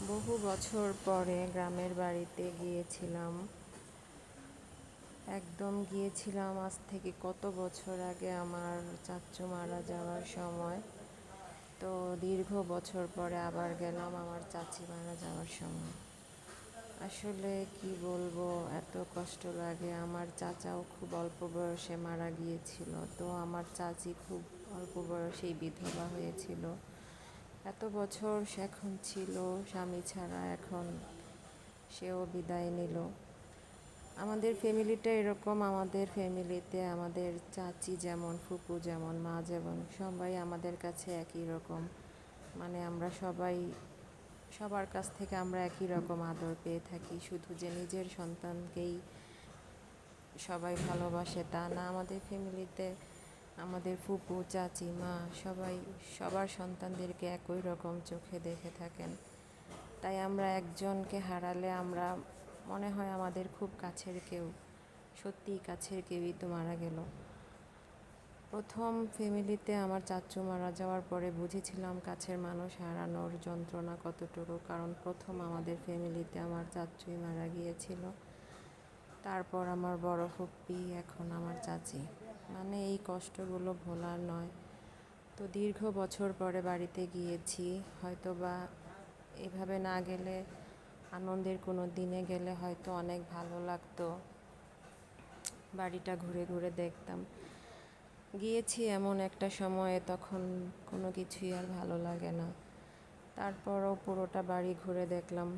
বহু বছর পরে গ্রামের বাড়িতে গিয়েছিলাম। একদম গিয়েছিলাম আজ থেকে কত বছর আগে আমার চাচ্চু মারা যাওয়ার সময়। তো দীর্ঘ বছর পরে আবার গেলাম আমার চাচি মারা যাওয়ার সময়। আসলে কি বলবো, এত কষ্ট লাগে। আমার চাচাও খুব অল্প বয়সে মারা গিয়েছিল, তো আমার চাচি খুব অল্প বয়সেই বিধবা হয়েছিল। এত বছর সে এখন ছিল স্বামী ছাড়া, এখন সেও বিদায় নিল। আমাদের ফ্যামিলিটা এরকম, আমাদের ফ্যামিলিতে আমাদের চাচি যেমন, ফুপু যেমন, মা যেমন, সবাই আমাদের কাছে একই রকম। মানে আমরা সবাই সবার কাছ থেকে আমরা একই রকম আদর পেয়ে থাকি। শুধু যে নিজের সন্তানকেই সবাই ভালোবাসে তা না, আমাদের ফ্যামিলিতে আমাদের ফুপু, চাচি, মা সবাই সবার সন্তানদেরকে একই রকম চোখে দেখে থাকেন। তাই আমরা একজনকে হারালে আমরা মনে হয় আমাদের খুব কাছের কেউ, সত্যিই কাছের কেউই তো মারা গেল। প্রথম ফ্যামিলিতে আমার চাচ্চু মারা যাওয়ার পরে বুঝেছিলাম কাছের মানুষ হারানোর যন্ত্রণা কতটুকু, কারণ প্রথম আমাদের ফ্যামিলিতে আমার চাচ্চুই মারা গিয়েছিল। তারপর আমার বড় ফুপ্পি, এখন আমার চাচি। মানে এই কষ্টগুলো ভোলার নয়। তো দীর্ঘ বছর পরে বাড়িতে গিয়েছি। হয়তো বা এভাবে না গেলে, আনন্দের কোনো দিনে গেলে হয়তো অনেক ভালো লাগতো, বাড়িটা ঘুরে ঘুরে দেখতাম। গিয়েছি এমন একটা সময়ে তখন কোনো কিছুই আর ভালো লাগে না। তারপরও পুরোটা বাড়ি ঘুরে দেখলাম।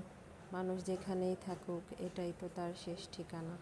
মানুষ যেখানেই থাকুক, এটাই তো তার শেষ ঠিকানা।